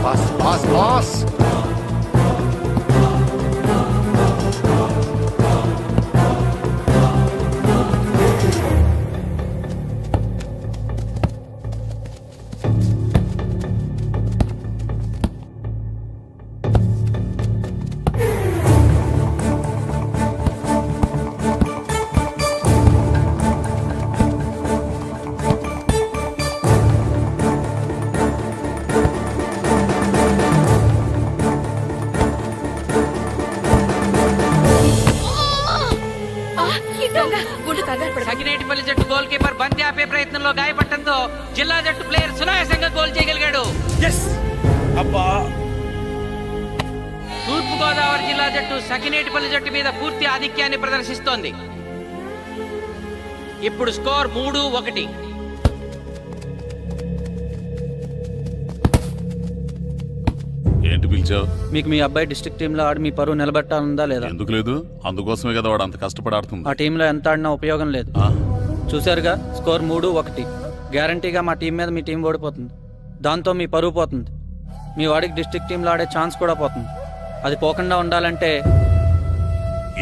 Pass pass pass.
Sakinetipalli జట్టు గోల్ కీపర్ బంతి ఆపే ప్రయత్నంలో గాయపడటంతో జిల్లా జట్టు ప్లేయర్ సునాయాసంగా గోల్ చేయగలిగాడు. తూర్పు గోదావరి జిల్లా జట్టు సకినేటిపల్లి జట్టు మీద పూర్తి ఆధిక్యాన్ని ప్రదర్శిస్తోంది. ఇప్పుడు స్కోర్ 3-1.
ఏంటి పిలిచావు?
మీకు మీ అబ్బాయి డిస్ట్రిక్ట్ టీంలో ఆడి మీ పరువు నిలబెట్టాలందా లేదా?
ఎందుకు లేదు? అందుకోసమే కదా వాడు అంత కష్టపడి ఆడుతుంది.
ఆ టీంలో ఎంత ఆడినా ఉపయోగం లేదు. చూశారుగా, స్కోర్ 3-1. గ్యారంటీగా మా టీం మీద మీ టీం ఓడిపోతుంది. దాంతో మీ పరువు పోతుంది. మీ వాడికి డిస్ట్రిక్ట్ టీంలో ఆడే ఛాన్స్ కూడా పోతుంది. అది పోకుండా ఉండాలంటే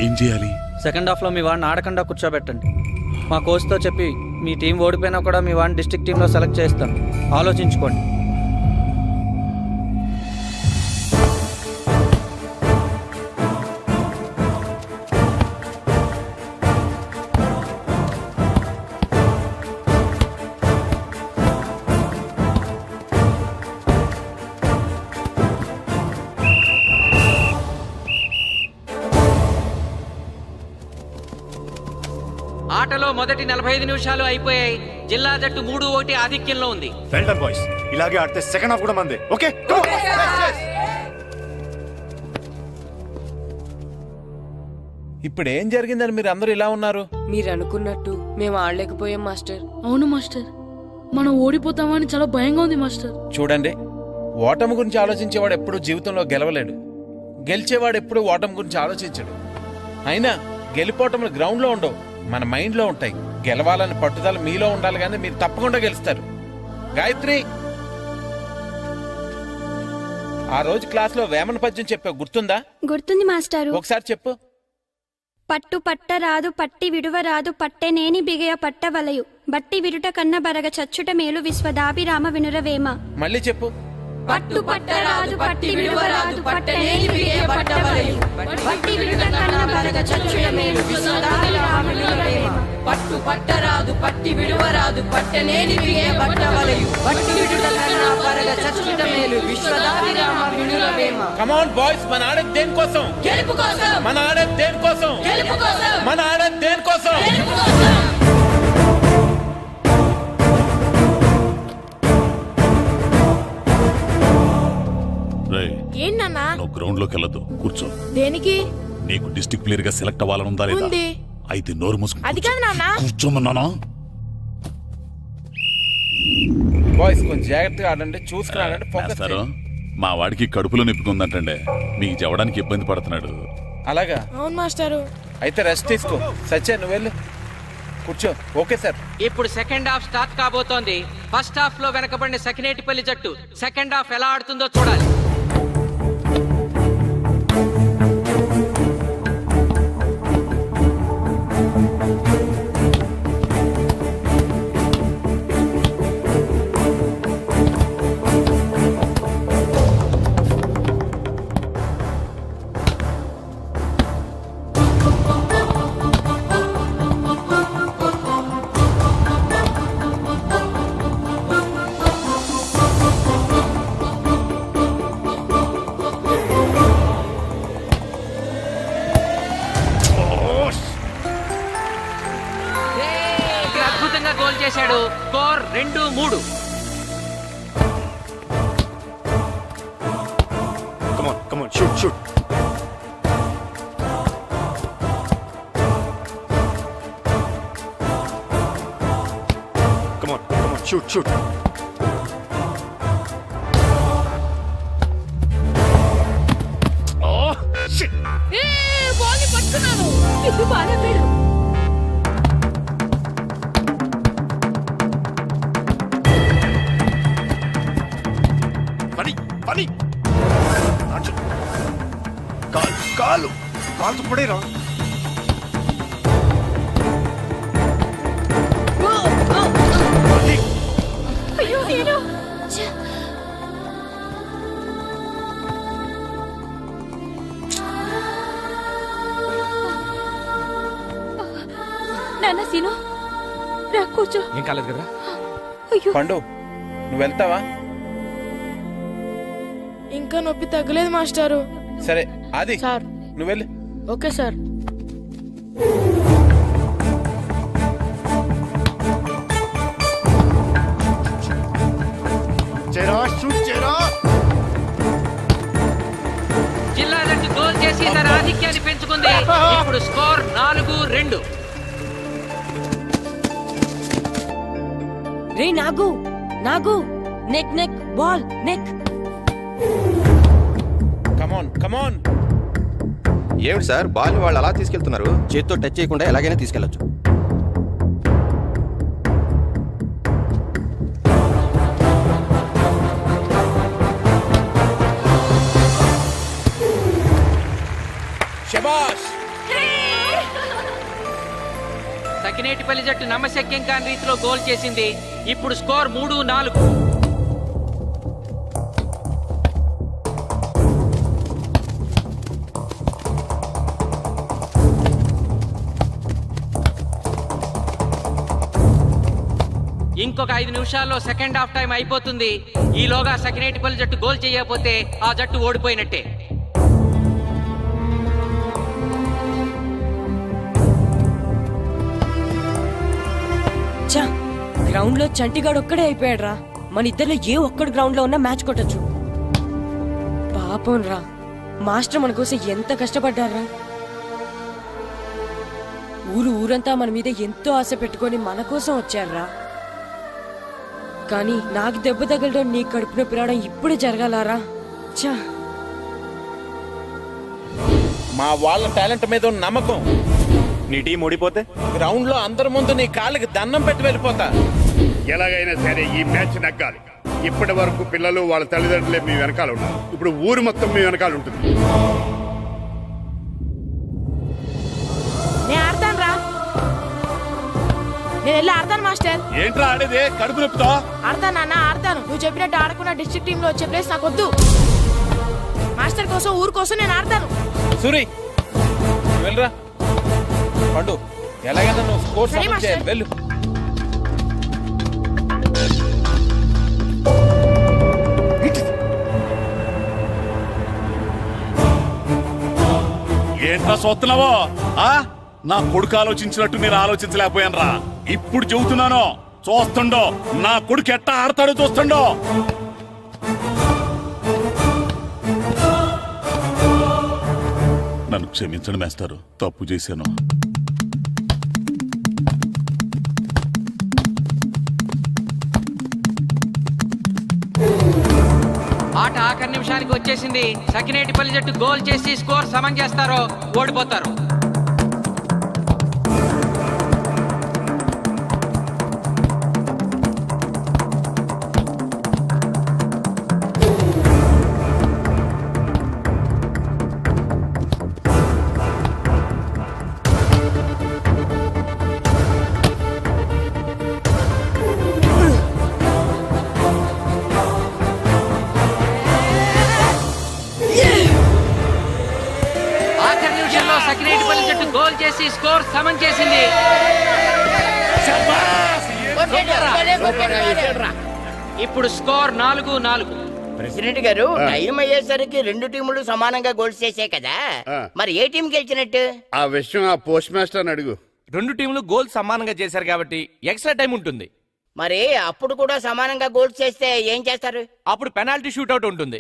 ఏం చేయాలి?
సెకండ్ హాఫ్లో మీ వాడిని ఆడకుండా కూర్చోబెట్టండి. మా కోచ్తో చెప్పి మీ టీం ఓడిపోయినా కూడా మీ వాడిని డిస్ట్రిక్ట్ టీంలో సెలెక్ట్ చేస్తాను. ఆలోచించుకోండి.
ఆటలో మొదటి 45 నిమిషాలు అయిపోయాయి. జిల్లా జట్టు 3-1 ఆధిక్యంలో ఉంది.
Well done boys. ఇలాగే ఆడితే సెకండ్ హాఫ్ కూడా మందే. ఓకే,
ఇప్పుడు ఏం జరిగిందని మీరు అందరూ ఇలా ఉన్నారు?
మీరు అనుకున్నట్టు మేము ఆడలేకపోయాం మాస్టర్. అవును మాస్టర్, మనం ఓడిపోతామని చాలా భయంగా ఉంది మాస్టర్.
చూడండి, ఓటమి గురించి ఆలోచించేవాడు ఎప్పుడు జీవితంలో గెలవలేడు. గెలిచేవాడు ఎప్పుడు ఓటమి గురించి ఆలోచించడు. అయినా గెలిపోవటంలో గ్రౌండ్లో ఉండవు, మన మైండ్లో ఉంటాయి. గెలవాలని పట్టుదల మీలో ఉండాలి, కానీ మీరు తప్పకుండా గెలుస్తారు. గాయత్రి, ఆ రోజు క్లాస్లో వేమన పద్యం చెప్పావు, గుర్తుందా?
గుర్తుంది మాస్టారు.
ఒకసారి చెప్పు.
పట్టు పట్టరాదు పట్టి విడువరాదు పట్టెనేని బిగయ పట్టవలయు బట్టి విరుట కన్న బరగ చచ్చుట మేలు విశ్వదాభిరామ వినురవేమ.
మళ్ళీ చెప్పు.
పట్టు పట్టరాదు పట్టి విడువరాదు పట్టనేని బిగయ పట్టవలయు బట్టి విరుట కన్న బరగ చచ్చుట మేలు విశ్వదాభిరామ వినురవేమ. పట్టు పట్టరాదు పట్టి విడువరాదు పట్టనేని బిగయ పట్టవలయు బట్టి విరుట కన్న బరగ చచ్చుట మేలు విశ్వదాభిరామ వినురవేమ.
కమ్ ఆన్ బాయ్స్, మన ఆడేది దేనికోసం?
గెలుపు కోసం.
మన ఆడేది దేనికోసం?
గెలుపు కోసం.
మన ఆడేది దేనికోసం?
గెలుపు కోసం.
ఏంటన్నా? నువ్వు గ్రౌండ్ లోకి వెళ్ళదు, కూర్చో.
దేనికి?
నీకు డిస్ట్రిక్ట్ ప్లేయర్ గా సెలెక్ట్ అవ్వాలనుందా లేదా? అయితే నోరు మూసుకుని
అది కాదు నాన్న.
కూర్చోమన్నానా?
బాయ్స్ కొంచెం జాగ్రత్తగా ఆడండి, చూసుకున్నాడంటే ఫోకస్
మాస్టారు, మా వాడికి కడుపులో నొప్పికుందంటండే, మీకు చెప్పడానికి ఇబ్బంది పడుతున్నాడు.
అలాగా?
అవును మాస్టారు.
అయితే రెస్ట్ తీసుకో. సత్య, నువ్వు వెళ్ళు. కూర్చో. Okay sir.
ఇప్పుడు సెకండ్ హాఫ్ స్టార్ట్ కాబోతోంది. ఫస్ట్ హాఫ్ లో వెనకబడిన సకినేటిపల్లి జట్టు సెకండ్ హాఫ్ ఎలా ఆడుతుందో చూడాలి. అద్భుతంగా గోల్ చేశాడు. Score 2-3.
Come on, shoot. Come on, shoot. Oh, shit.
బాల్ని పట్టుకున్నాను. ఇది బాగా పేరు.
పని కాలు పడేరా.
అయ్యో నేను నాన్న సీను రా కూర్చో.
ఏం కాలేదు కదా?
అయ్యో
పండు, నువ్వు వెళ్తావా?
ఇంకా నొప్పి తగ్గలేదు మాస్టారు.
సరే ఆది,
సార్
నువ్వు వెళ్ళి.
Okay sir.
జిల్లా జట్టు గోల్ చేసి తన ఆధిక్యాన్ని పెంచుకుంది. ఇప్పుడు స్కోర్ 4-2.
రే నాగు నెక్ బాల్ నెక్.
కమాన్.
ఏమిటి సార్, బాల్ వాళ్ళు అలా తీసుకెళ్తున్నారు? చేత్తో టచ్ చేయకుండా ఎలాగైనా తీసుకెళ్లొచ్చు.
శబాష్.
సకినేటిపల్లి జట్టు నమ్మశక్యం కాని రీతిలో గోల్ చేసింది. ఇప్పుడు స్కోర్ 3-4. ఇంకొక 5 నిమిషాల్లో సెకండ్ హాఫ్ టైం అయిపోతుంది. ఈలోగా సకినేటిపల్లి జట్టు గోల్ చేయకపోతే ఆ జట్టు ఓడిపోయినట్టే.
గ్రౌండ్ లో చంటిగాడు ఒక్కడే అయిపోయాడు రా. మన ఇద్దరిలో ఏ ఒక్కడు గ్రౌండ్ లో ఉన్నా మ్యాచ్ కొట్టచ్చు. పాపం రా, మాస్టర్ మన కోసం ఎంత కష్టపడ్డారా. ఊరంతా మన మీద ఎంతో ఆశ పెట్టుకొని మన కోసం వచ్చారా. కానీ నాకు దెబ్బ తగలడం, నీ కడుపు నొప్పి రావడం ఇప్పుడే జరగాలారా. చా,
మా వాళ్ళ టాలెంట్ మీద ఉన్న నమ్మకం.
నీ టీం ఓడిపోతే
గ్రౌండ్ లో అందరి ముందు నీ కాళ్ళకి దండం పెట్టి వెళ్ళిపోతా.
ఎలాగైనా సరే ఈ మ్యాచ్ నగ్గాలి. ఇప్పటి వరకు పిల్లలు వాళ్ళ తల్లిదండ్రులే మీ వెనకాల ఉన్నారు. ఇప్పుడు ఊరు మొత్తం మీ వెనకాల ఉంటుంది.
నేను ఆడతాను రా. నేను వెళ్ళి ఆడతాను మాస్టర్.
ఏంట్రా ఆడేది? కడుపు నొప్పితో
ఆడతాను నాన్న, ఆడతాను. నువ్వు చెప్పినట్టు ఆడకుండా డిస్ట్రిక్ట్ టీమ్ లో వచ్చే ప్లేస్ నాకు వద్దు. మాస్టర్ కోసం, ఊరు కోసం నేను ఆడతాను.
సూరి వెళ్ళరా. పండు, ఎలాగైనా నువ్వు స్కోర్
సరే
సమన్ చేయాలి. వెళ్ళు.
ఏంట్రా చూస్తున్నావో? నా కొడుకు ఆలోచించినట్టు నేను ఆలోచించలేకపోయాను రా. ఇప్పుడు చెబుతున్నాను, చూస్తుండో నా కొడుకు ఎట్టా ఆడతాడో చూస్తుండో. నన్ను క్షమించండి మేస్తారు, తప్పు చేశాను.
ఆట ఆఖరి నిమిషానికి వచ్చేసింది. సకినేటిపల్లి జట్టు గోల్ చేసి స్కోర్ సమం చేస్తారో ఓడిపోతారు. సకినేటిపల్లి జట్టు గోల్ చేసి స్కోర్ సమన్ చేసింది. ఇప్పుడు స్కోర్ 4-4.
ప్రెసిడెంట్ గారు, టైం అయ్యేసరికి రెండు టీములు సమానంగా గోల్స్ చేసే కదా, మరి ఏ టీం గెలిచినట్టు?
ఆ విషయం ఆ పోస్ట్ మాస్టర్ అడుగు.
2 టీంలు గోల్ సమానంగా చేశారు కాబట్టి ఎక్స్ట్రా టైం ఉంటుంది.
మరి అప్పుడు కూడా సమానంగా గోల్స్ చేస్తే ఏం చేస్తారు?
అప్పుడు పెనాల్టీ షూట్అవుట్ ఉంటుంది.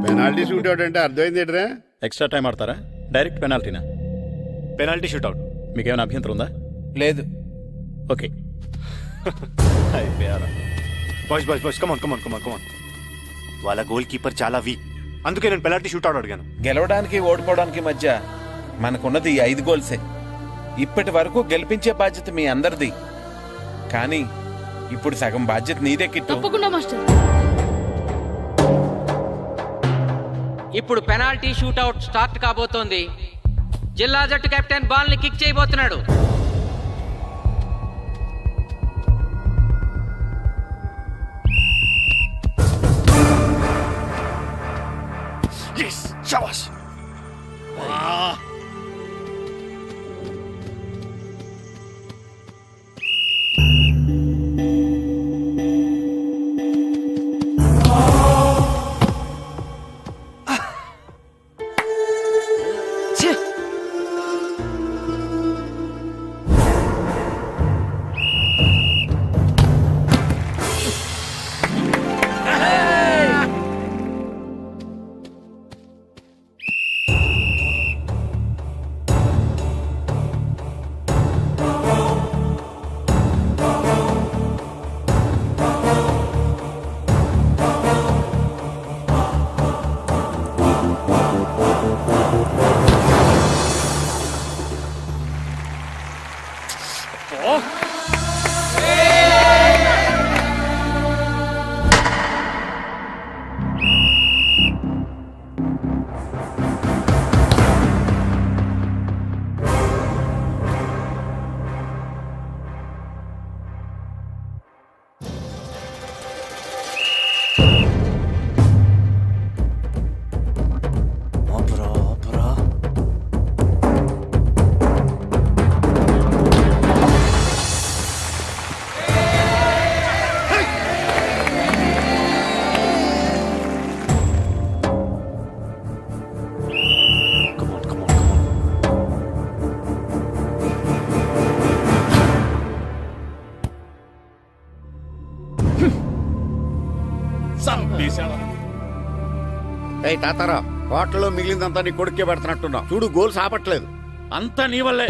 పెనాల్టీ షూట్అవుట్ అంటే అర్థమైంది ఏంట్రా?
ఎక్స్ట్రా టైం ఆడతారా, డైరెక్ట్ పెనాల్టీనా?
Penalty shootout.
మీకేమైనా అభ్యంతరం ఉందా?
లేదు.
Okay.
Boys boys boys come on come on come on come on. వాళ్ళ గోల్ కీపర్ చాలా వీక్, అందుకే నేను పెనాల్టీ షూట్అవుట్ అడిగాను.
గెలవడానికి ఓడిపోవడానికి మధ్య మనకున్నది ఈ 5 గోల్సే. ఇప్పటి వరకు గెలిపించే బాధ్యత మీ అందరిది, కానీ ఇప్పుడు సగం బాధ్యత నీదే కిట్టు.
తప్పకుండా మాస్టర్.
ఇప్పుడు పెనాల్టీ షూట్అవుట్ స్టార్ట్ కాబోతోంది. జిల్లా జట్టు కెప్టెన్ బాల్ ని కిక్ చేయబోతున్నాడు.
ఏయ్ తాతారా, హోటల్లో మిగిలిందంతా నీ కొడుకే పెడుతున్నట్టున్నా. చూడు, గోల్స్ ఆపట్లేదు.
అంతా నీ వల్లే.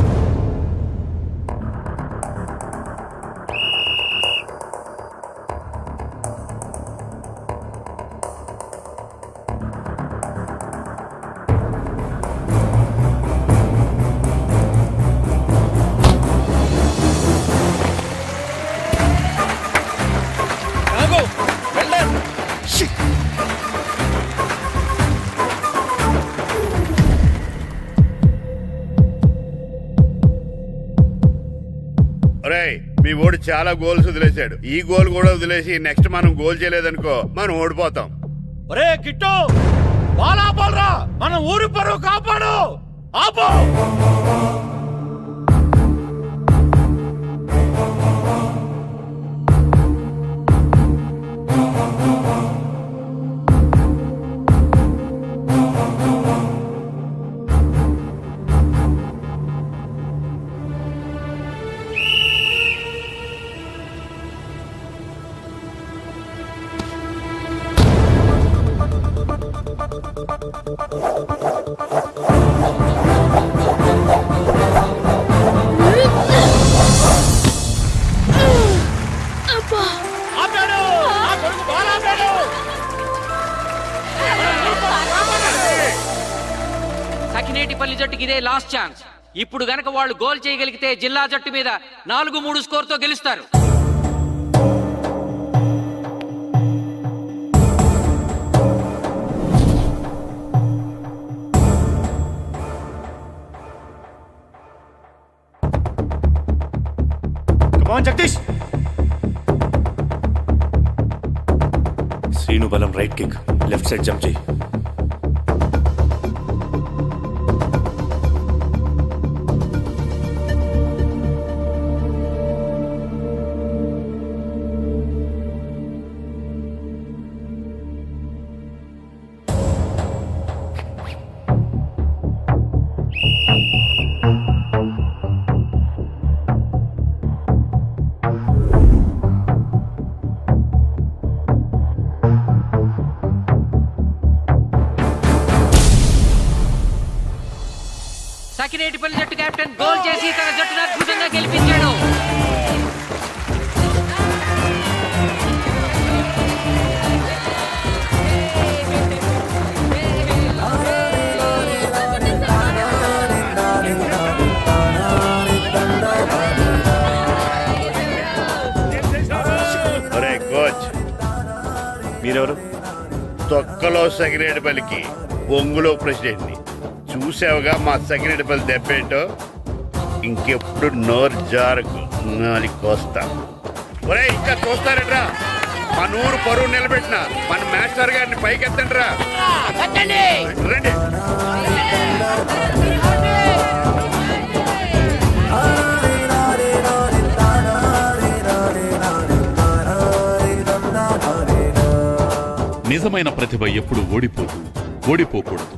ఒరేయ్, మీ ఓడి చాలా గోల్స్ వదిలేశాడు. ఈ గోల్ కూడా వదిలేసి నెక్స్ట్ మనం గోల్ చేయలేదనుకో మనం ఓడిపోతాం.
ఒరే కిట్టు, బాల్ ఆపాలరా, మన ఊరి పరువు కాపాడు. ఆపో.
సకినేటిపల్లి జట్టుకి ఇదే లాస్ట్ ఛాన్స్. ఇప్పుడు గనక వాళ్ళు గోల్ చేయగలిగితే జిల్లా జట్టు మీద 4-3 స్కోర్ తో గెలుస్తారు.
జగదీష్, శ్రీను బలం right kick, left side jump చేయి.
సకినేటిపల్లి జట్టు కెప్టెన్ గోల్ చేసి తన జట్టును అద్భుతంగా గెలిపించాడు.
ఒరే కోచ్,
మీరెవరు?
తొక్కలో సగిరేడుపల్లికి బొంగులో ప్రెసిడెంట్ని. చూసావుగా మా సగిరేడుపల్లి దెబ్బేంటో. ఇంకెప్పుడు నోరు జారకు నాలి కోస్తా. ఒరే ఇంకా చూస్తారట్రా, మన ఊరు పరువు నిలబెట్టిన మన మాస్టర్ గారిని పైకెత్తండి రా. రండి.
నిజమైన ప్రతిభ ఎప్పుడు ఓడిపోకూడదు.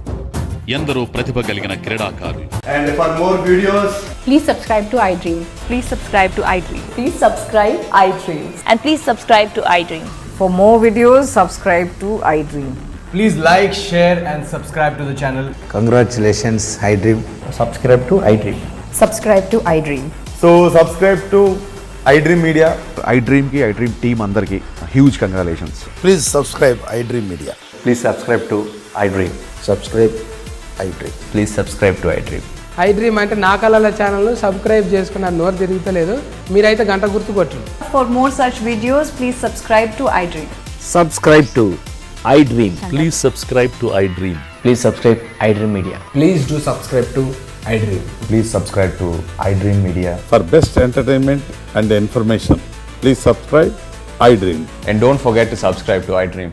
ఎందరో ప్రతిభ కలిగిన క్రీడాకారులు.
And for more videos,
Please subscribe to iDream. Please subscribe to iDream. Please subscribe iDream. And please subscribe to iDream. For more videos, subscribe to iDream.
please like, share and subscribe to the channel.
Congratulations, iDream.
Subscribe to iDream.
Subscribe to iDream.
So subscribe to iDream Media.
iDream ki iDream team andarki huge congratulations.
Please subscribe iDream Media.
Please subscribe to iDream.
Subscribe iDream.
Please subscribe to iDream.
iDream అంటే నా కళల channel subscribe చేసుకున్న నోరు తిరుగుతలేదు. మీరైతే గంట గుర్తు కొట్టండి. For more such videos, please subscribe to iDream.
Subscribe to iDream.
Please subscribe to iDream.
Please subscribe iDream Media.
Please do subscribe to iDream.
Please subscribe to iDream Media.
For best entertainment and information, please subscribe iDream.
And don't forget to subscribe to iDream.